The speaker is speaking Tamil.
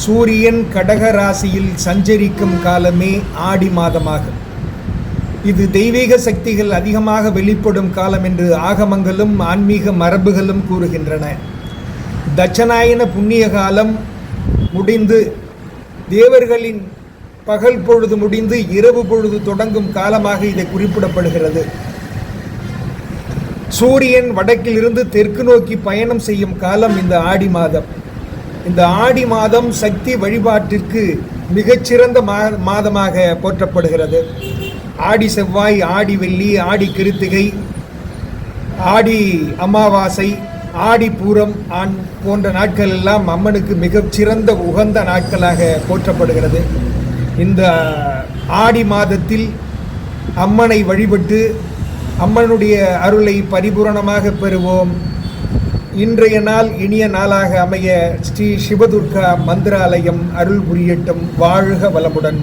சூரியன் கடக ராசியில் சஞ்சரிக்கும் காலமே ஆடி மாதமாகும். இது தெய்வீக சக்திகள் அதிகமாக வெளிப்படும் காலம் என்று ஆகமங்களும் ஆன்மீக மரபுகளும் கூறுகின்றன. தட்சநாயன புண்ணிய காலம் முடிந்து தேவர்களின் பகல் பொழுது முடிந்து இரவு பொழுது தொடங்கும் காலமாக இதை குறிப்பிடப்படுகிறது. சூரியன் வடக்கிலிருந்து தெற்கு நோக்கி பயணம் செய்யும் காலம் இந்த ஆடி மாதம். இந்த ஆடி மாதம் சக்தி வழிபாட்டிற்கு மிகச்சிறந்த மாதமாக போற்றப்படுகிறது. ஆடி செவ்வாய், ஆடி வெள்ளி, ஆடி கிருத்திகை, ஆடி அமாவாசை, ஆடி பூரம் போன்ற நாட்கள் எல்லாம் அம்மனுக்கு மிகச்சிறந்த உகந்த நாட்களாக போற்றப்படுகிறது. இந்த ஆடி மாதத்தில் அம்மனை வழிபட்டு அம்மனுடைய அருளை பரிபூரணமாக பெறுவோம். இன்றைய நாள் இனிய நாளாக அமைய ஸ்ரீ சிவதுர்கா மந்திராலயம் அருள் புரியட்டும். வாழ்க வளமுடன்.